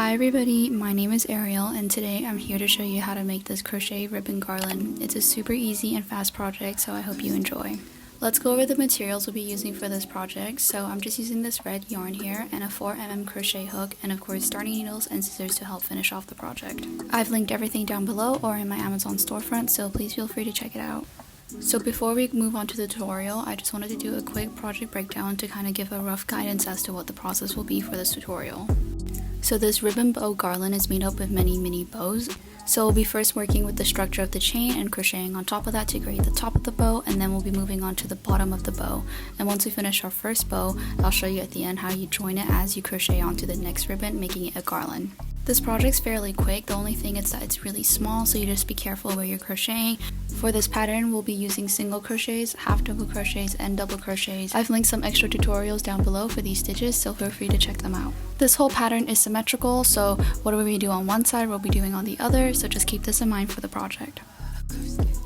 Hi everybody, my name is Ariel and today I'm here to show you how to make this crochet ribbon garland. It's a super easy and fast project, so I hope you enjoy. Let's go over the materials we'll be using for this project. So I'm just using this red yarn here and a 4mm crochet hook, and of course darning needles and scissors to help finish off the project. I've linked everything down below or in my Amazon storefront, so please feel free to check it out. So before we move on to the tutorial, I just wanted to do a quick project breakdown to kind of give a rough guidance as to what the process will be for this tutorial. So this ribbon bow garland is made up of many mini bows. So we'll be first working with the structure of the chain and crocheting on top of that to create the top of the bow, and then we'll be moving on to the bottom of the bow. And once we finish our first bow, I'll show you at the end how you join it as you crochet onto the next ribbon, making it a garland. This project's fairly quick. The only thing is that it's really small, so you just be careful where you're crocheting. For this pattern, we'll be using single crochets, half double crochets, and double crochets. I've linked some extra tutorials down below for these stitches, so feel free to check them out. This whole pattern is symmetrical, so whatever we do on one side, we'll be doing on the other, so just keep this in mind for the project.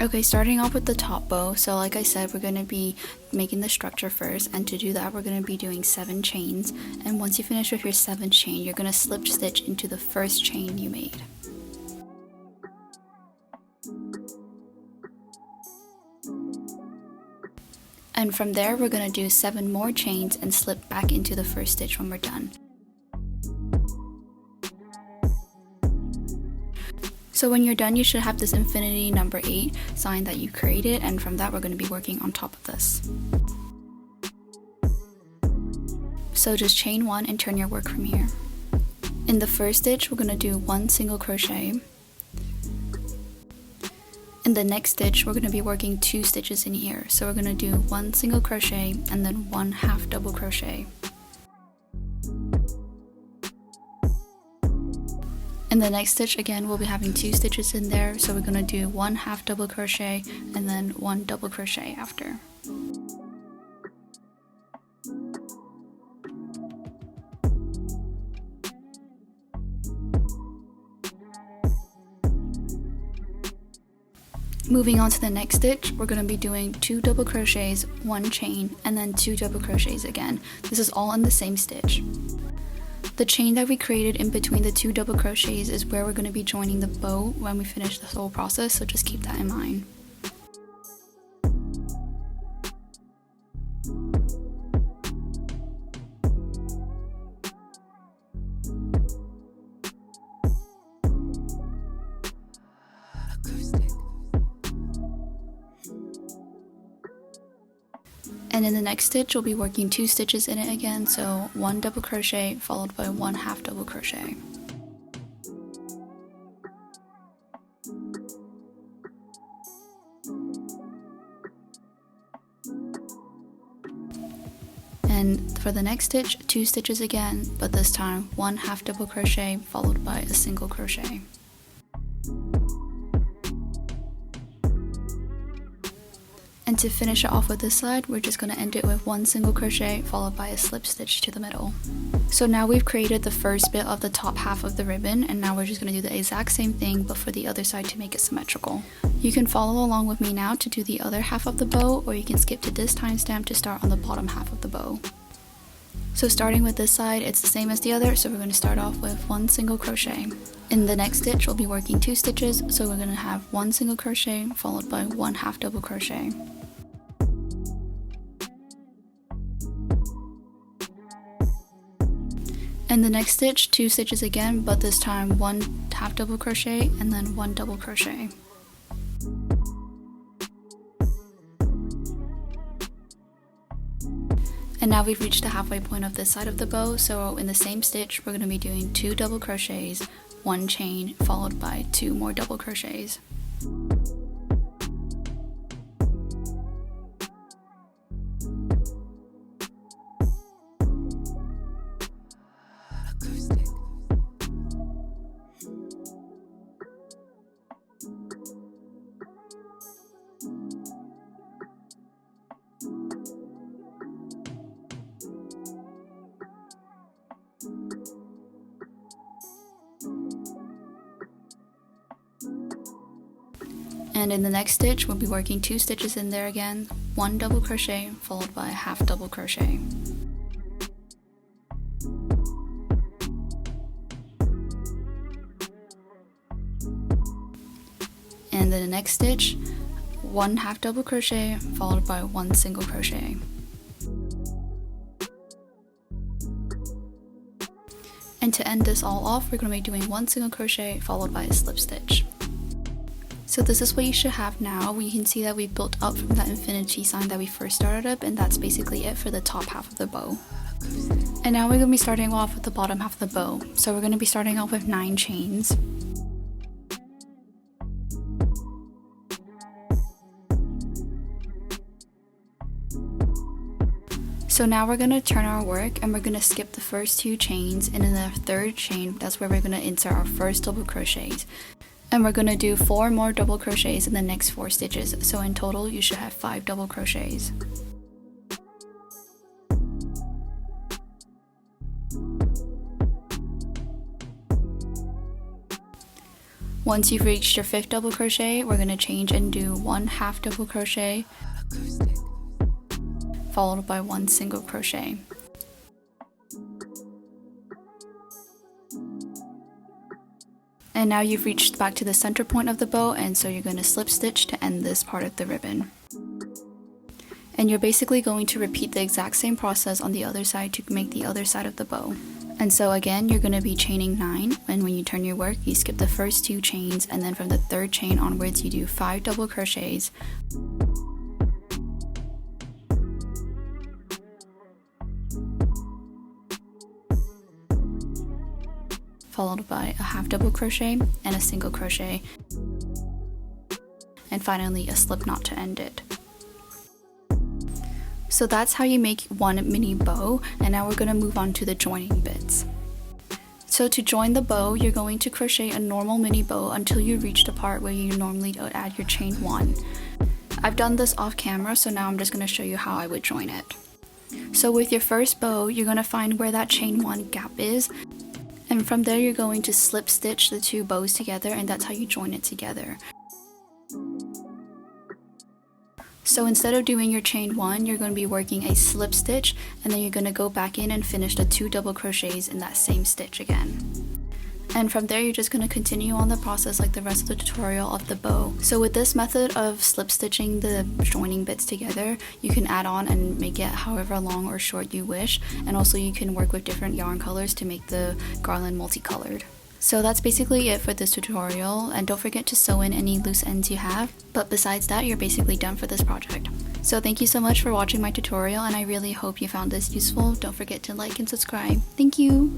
Okay, starting off with the top bow. So like I said, we're going to be making the structure first, and to do that we're going to be doing 7 chains, and once you finish with your 7th chain, you're going to slip stitch into the first chain you made. And from there we're going to do 7 more chains and slip back into the first stitch when we're done. So when you're done, you should have this infinity number 8 sign that you created, and from that we're going to be working on top of this. So just chain 1 and turn your work from here. In the first stitch we're going to do 1 single crochet. In the next stitch we're going to be working 2 stitches in here. So we're going to do 1 single crochet and then 1 half double crochet. In the next stitch, again, we'll be having 2 stitches in there, so we're going to do 1 half double crochet and then 1 double crochet after. Moving on to the next stitch, we're going to be doing 2 double crochets, 1 chain, and then 2 double crochets again. This is all in the same stitch. The chain that we created in between the 2 double crochets is where we're going to be joining the bow when we finish this whole process, so just keep that in mind. And in the next stitch, we'll be working 2 stitches in it again, so 1 double crochet followed by 1 half double crochet. And for the next stitch, 2 stitches again, but this time 1 half double crochet followed by a single crochet. And to finish it off with this side, we're just going to end it with 1 single crochet followed by a slip stitch to the middle. So now we've created the first bit of the top half of the ribbon, and now we're just going to do the exact same thing but for the other side to make it symmetrical. You can follow along with me now to do the other half of the bow, or you can skip to this timestamp to start on the bottom half of the bow. So starting with this side, it's the same as the other, so we're going to start off with 1 single crochet. In the next stitch, we'll be working 2 stitches, so we're going to have 1 single crochet followed by 1 half double crochet. In the next stitch, 2 stitches again, but this time 1 half double crochet and then 1 double crochet. And now we've reached the halfway point of this side of the bow, so in the same stitch we're going to be doing 2 double crochets, 1 chain, followed by 2 more double crochets. And in the next stitch, we'll be working 2 stitches in there again, 1 double crochet followed by a half double crochet. and then the next stitch, 1 half double crochet followed by 1 single crochet. And to end this all off, we're going to be doing 1 single crochet followed by a slip stitch. So this is what you should have now. We can see that we built up from that infinity sign that we first started up, and that's basically it for the top half of the bow. And now we're going to be starting off with the bottom half of the bow. So we're going to be starting off with 9 chains. So now we're going to turn our work and we're going to skip the first 2 chains, and in the third chain, that's where we're going to insert our first double crochets. And we're going to do 4 more double crochets in the next 4 stitches. So in total, you should have 5 double crochets. Once you've reached your 5th double crochet, we're going to change and do 1 half double crochet followed by 1 single crochet. And now you've reached back to the center point of the bow, and so you're going to slip stitch to end this part of the ribbon. And you're basically going to repeat the exact same process on the other side to make the other side of the bow. And so again, you're going to be chaining 9, and when you turn your work, you skip the first 2 chains, and then from the 3rd chain onwards, you do 5 double crochets. Followed by a half double crochet and a single crochet, and finally a slip knot to end it. So that's how you make one mini bow, and now we're going to move on to the joining bits. So to join the bow, you're going to crochet a normal mini bow until you reach the part where you normally would add your chain 1. I've done this off camera, so now I'm just going to show you how I would join it. So with your first bow, you're going to find where that chain 1 gap is, and from there you're going to slip stitch the 2 bows together, and that's how you join it together. So instead of doing your chain 1, you're going to be working a slip stitch, and then you're going to go back in and finish the 2 double crochets in that same stitch again. And from there you're just going to continue on the process like the rest of the tutorial of the bow. So with this method of slip stitching the joining bits together, you can add on and make it however long or short you wish, and also you can work with different yarn colors to make the garland multicolored. So that's basically it for this tutorial, and don't forget to sew in any loose ends you have, but besides that, you're basically done for this project. So thank you so much for watching my tutorial, and I really hope you found this useful. Don't forget to like and subscribe. Thank you!